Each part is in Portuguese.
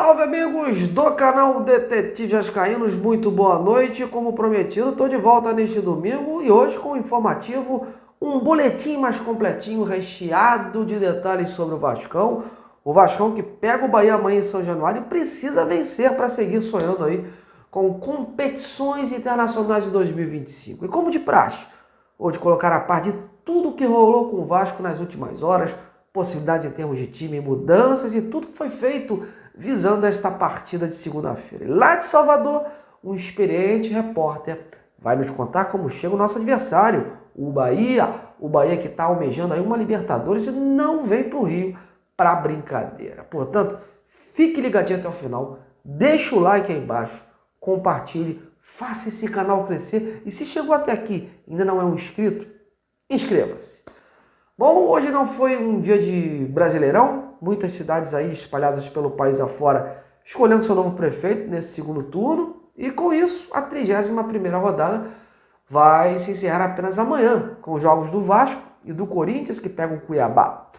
Salve amigos do canal Detetive Vascaínos, muito boa noite. Como prometido, estou de volta neste domingo e hoje com um informativo, um boletim mais completinho, recheado de detalhes sobre o Vascão. O Vascão que pega o Bahia amanhã em São Januário e precisa vencer para seguir sonhando aí com competições internacionais de 2025. E como de praxe, hoje colocar a par de tudo que rolou com o Vasco nas últimas horas, possibilidades em termos de time, mudanças e tudo que foi feito visando esta partida de segunda-feira. Lá de Salvador, um experiente repórter vai nos contar como chega o nosso adversário, o Bahia que está almejando aí uma Libertadores e não vem para o Rio para brincadeira. Portanto, fique ligadinho até o final, deixa o like aí embaixo, compartilhe, faça esse canal crescer e se chegou até aqui e ainda não é um inscrito, inscreva-se. Bom, hoje não foi um dia de Brasileirão, muitas cidades aí espalhadas pelo país afora escolhendo seu novo prefeito nesse segundo turno e com isso a 31ª rodada vai se encerrar apenas amanhã com os jogos do Vasco e do Corinthians que pegam o Cuiabá.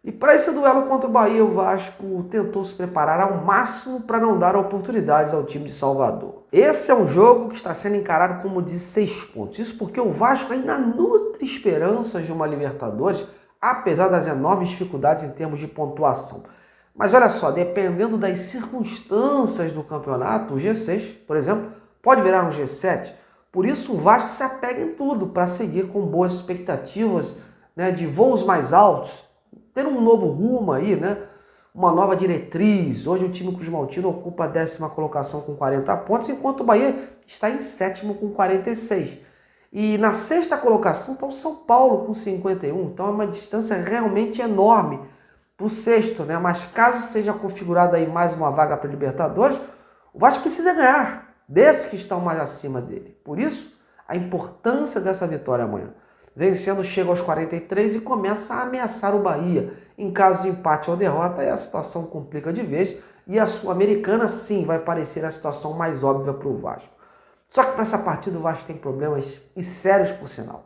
E para esse duelo contra o Bahia, o Vasco tentou se preparar ao máximo para não dar oportunidades ao time de Salvador. Esse é um jogo que está sendo encarado como de 6 pontos. Isso porque o Vasco ainda nutre esperanças de uma Libertadores, apesar das enormes dificuldades em termos de pontuação. Mas olha só, dependendo das circunstâncias do campeonato, o G6, por exemplo, pode virar um G7. Por isso o Vasco se apega em tudo para seguir com boas expectativas, né, de voos mais altos, ter um novo rumo aí, né? Uma nova diretriz. Hoje o time Cruz-Maltino ocupa a 10ª colocação com 40 pontos, enquanto o Bahia está em 7º com 46. E na 6ª colocação está o São Paulo com 51. Então é uma distância realmente enorme para o 6º, né? Mas caso seja configurada aí mais uma vaga para Libertadores, o Vasco precisa ganhar desses que estão mais acima dele. Por isso, a importância dessa vitória amanhã. Vencendo, chega aos 43 e começa a ameaçar o Bahia. Em caso de empate ou derrota, aí a situação complica de vez e a Sul-Americana sim vai parecer a situação mais óbvia para o Vasco. Só que para essa partida o Vasco tem problemas e sérios por sinal.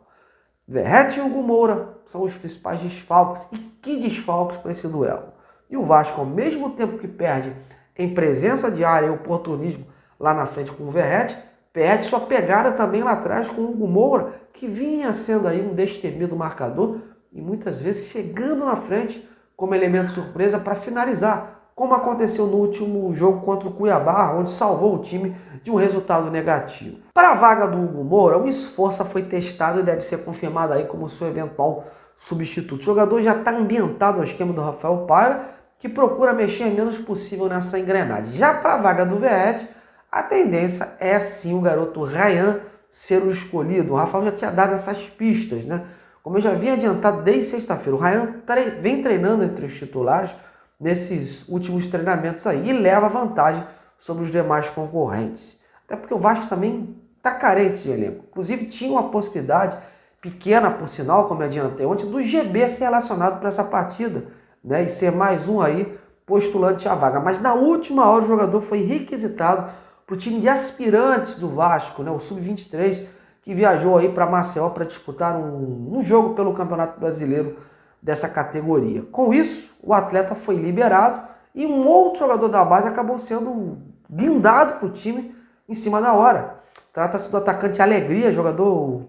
Verratti e Hugo Moura são os principais desfalques. E que desfalques para esse duelo. E o Vasco, ao mesmo tempo que perde em presença de área e oportunismo lá na frente com o Verratti, perde sua pegada também lá atrás com o Hugo Moura, que vinha sendo aí um destemido marcador e muitas vezes chegando na frente como elemento surpresa para finalizar, como aconteceu no último jogo contra o Cuiabá, onde salvou o time de um resultado negativo. Para a vaga do Hugo Moura, o esforço foi testado e deve ser confirmado aí como seu eventual substituto. O jogador já está ambientado ao esquema do Rafael Paiva, que procura mexer o menos possível nessa engrenagem. Já para a vaga do Verratti, a tendência é sim o garoto Ryan ser o escolhido. O Rafael já tinha dado essas pistas, né? Como eu já havia adiantado desde sexta-feira, o Ryan vem treinando entre os titulares nesses últimos treinamentos aí e leva vantagem sobre os demais concorrentes. Até porque o Vasco também está carente de elenco. Inclusive tinha uma possibilidade, pequena por sinal, como eu adiantei ontem, do GB ser relacionado para essa partida, né? E ser mais um aí postulante à vaga. Mas na última hora o jogador foi requisitado para o time de aspirantes do Vasco, né, o Sub-23, que viajou aí para Maceió para disputar um jogo pelo Campeonato Brasileiro dessa categoria. Com isso, o atleta foi liberado e um outro jogador da base acabou sendo guindado para o time em cima da hora. Trata-se do atacante Alegria, jogador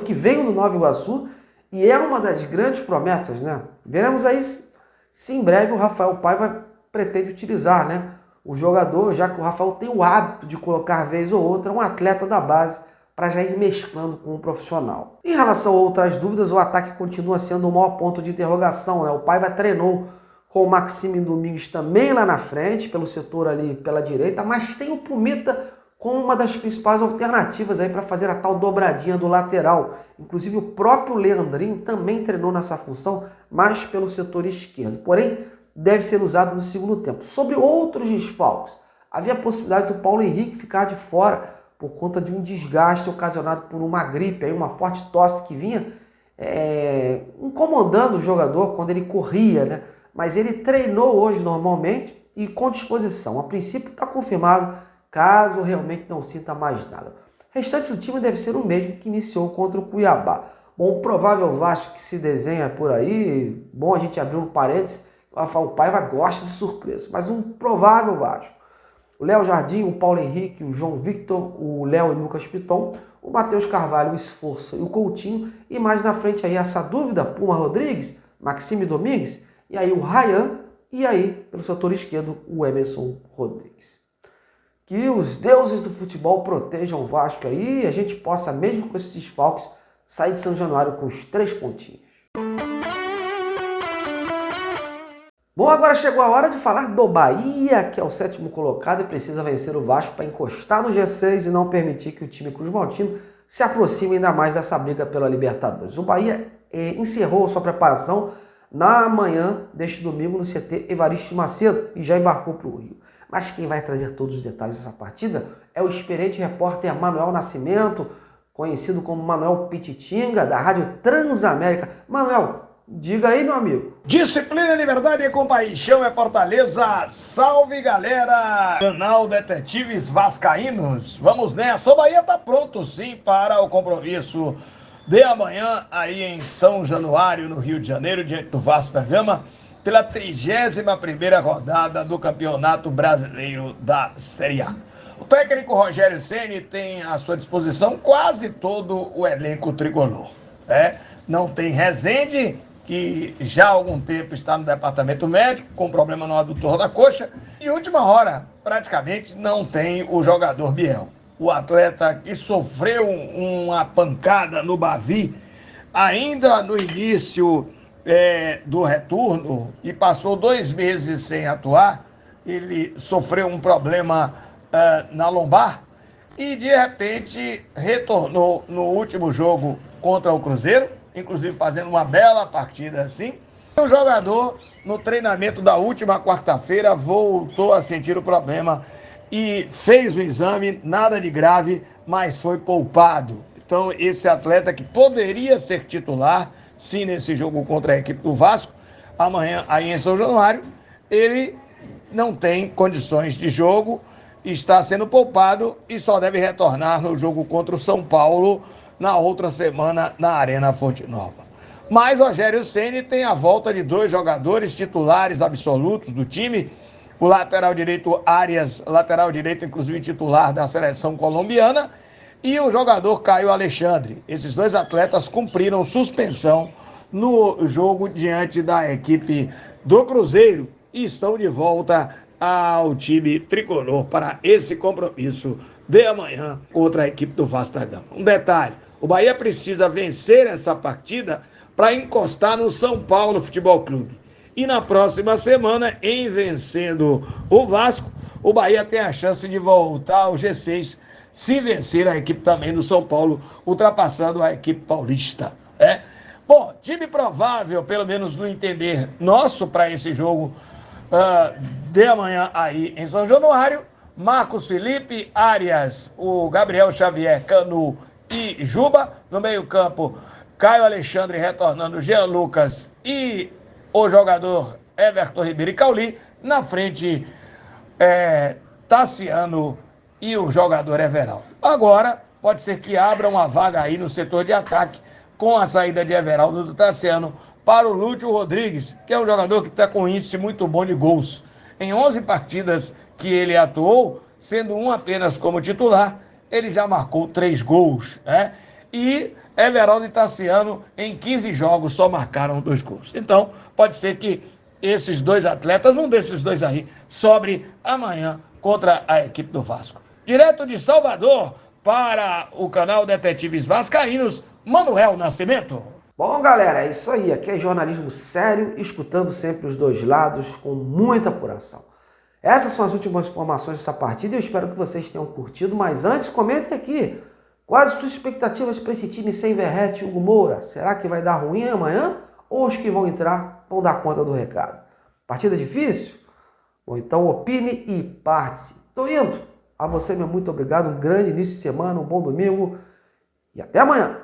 que veio do Nova Iguaçu e é uma das grandes promessas, né? Veremos aí se em breve o Rafael Paiva pretende utilizar, né, o jogador, já que o Rafael tem o hábito de colocar vez ou outra um atleta da base para já ir mesclando com o profissional. Em relação a outras dúvidas, o ataque continua sendo o maior ponto de interrogação, né? O Paiva treinou com o Maxime Domingues também lá na frente, pelo setor ali pela direita, mas tem o Pumita como uma das principais alternativas aí para fazer a tal dobradinha do lateral. Inclusive o próprio Leandrinho também treinou nessa função, mas pelo setor esquerdo. Porém, deve ser usado no segundo tempo. Sobre outros desfalques, havia a possibilidade do Paulo Henrique ficar de fora por conta de um desgaste ocasionado por uma gripe, aí uma forte tosse que vinha incomodando o jogador quando ele corria, né? Mas ele treinou hoje normalmente e com disposição. A princípio está confirmado, caso realmente não sinta mais nada. O restante do time deve ser o mesmo que iniciou contra o Cuiabá. Bom, o provável Vasco que se desenha por aí, bom a gente abrir um parênteses, O Rafael Paiva gosta de surpresa, mas um provável Vasco. O Léo Jardim, o Paulo Henrique, o João Victor, o Léo e Lucas Piton, o Matheus Carvalho, o Esforça e o Coutinho. E mais na frente aí essa dúvida, Puma Rodrigues, Maxime Domingues, e aí o Ryan, e aí, pelo setor esquerdo, o Emerson Rodrigues. Que os deuses do futebol protejam o Vasco aí e a gente possa, mesmo com esses desfalques, sair de São Januário com os 3 pontinhos. Bom, agora chegou a hora de falar do Bahia, que é o 7º colocado e precisa vencer o Vasco para encostar no G6 e não permitir que o time cruzmaltino se aproxime ainda mais dessa briga pela Libertadores. O Bahia encerrou sua preparação na manhã deste domingo no CT Evaristo Macedo e já embarcou para o Rio. Mas quem vai trazer todos os detalhes dessa partida é o experiente repórter Manuel Nascimento, conhecido como Manuel Pititinga, da Rádio Transamérica. Manuel, diga aí, meu amigo. Disciplina, liberdade e compaixão é Fortaleza. Salve, galera! Canal Detetives Vascaínos. Vamos nessa. O Bahia tá pronto, sim, para o compromisso de amanhã aí em São Januário, no Rio de Janeiro, diante do Vasco da Gama, pela 31ª rodada do Campeonato Brasileiro da Série A. O técnico Rogério Ceni tem à sua disposição quase todo o elenco tricolor. Não tem Rezende, que já há algum tempo está no departamento médico, com problema no adutor da coxa, e última hora, praticamente, não tem o jogador Biel. O atleta que sofreu uma pancada no Bavi, ainda no início do retorno, e passou 2 meses sem atuar. Ele sofreu um problema na lombar, e de repente retornou no último jogo contra o Cruzeiro, inclusive fazendo uma bela partida assim. O jogador, no treinamento da última quarta-feira, voltou a sentir o problema e fez o exame, nada de grave, mas foi poupado. Então esse atleta que poderia ser titular, sim, nesse jogo contra a equipe do Vasco, amanhã aí em São Januário, ele não tem condições de jogo, está sendo poupado e só deve retornar no jogo contra o São Paulo na outra semana na Arena Fonte Nova. Mas Rogério Ceni tem a volta de 2 jogadores titulares absolutos do time, o lateral direito Arias, lateral direito inclusive titular da seleção colombiana, e o jogador Caio Alexandre. Esses 2 atletas cumpriram suspensão no jogo diante da equipe do Cruzeiro e estão de volta ao time tricolor para esse compromisso de amanhã contra a equipe do Vasco da Gama. Um detalhe, o Bahia precisa vencer essa partida para encostar no São Paulo Futebol Clube. E na próxima semana, em vencendo o Vasco, o Bahia tem a chance de voltar ao G6, se vencer a equipe também do São Paulo, ultrapassando a equipe paulista. Bom, time provável, pelo menos no entender nosso, para esse jogo de amanhã aí em São Januário: Marcos Felipe, Arias, o Gabriel Xavier, Canu e Juba. No meio-campo, Caio Alexandre retornando, Jean Lucas e o jogador Everton Ribeiro e Cauli. Na frente, Tassiano e o jogador Everaldo. Agora, pode ser que abra uma vaga aí no setor de ataque com a saída de Everaldo do Tassiano para o Lúcio Rodrigues, que é um jogador que está com um índice muito bom de gols. Em 11 partidas que ele atuou, sendo um apenas como titular, ele já marcou 3 gols, E Everaldo e Tassiano, em 15 jogos, só marcaram 2 gols. Então, pode ser que esses 2 atletas, um desses 2 aí, sobre amanhã contra a equipe do Vasco. Direto de Salvador, para o canal Detetives Vascaínos, Manuel Nascimento. Bom, galera, é isso aí. Aqui é jornalismo sério, escutando sempre os 2 lados com muita apuração. Essas são as últimas informações dessa partida e eu espero que vocês tenham curtido. Mas antes, comentem aqui. Quais as suas expectativas para esse time sem Verratti e Hugo Moura? Será que vai dar ruim amanhã? Ou os que vão entrar vão dar conta do recado? Partida difícil? Bom, então opine e participe. Tô indo. A você, meu muito obrigado. Um grande início de semana, um bom domingo e até amanhã.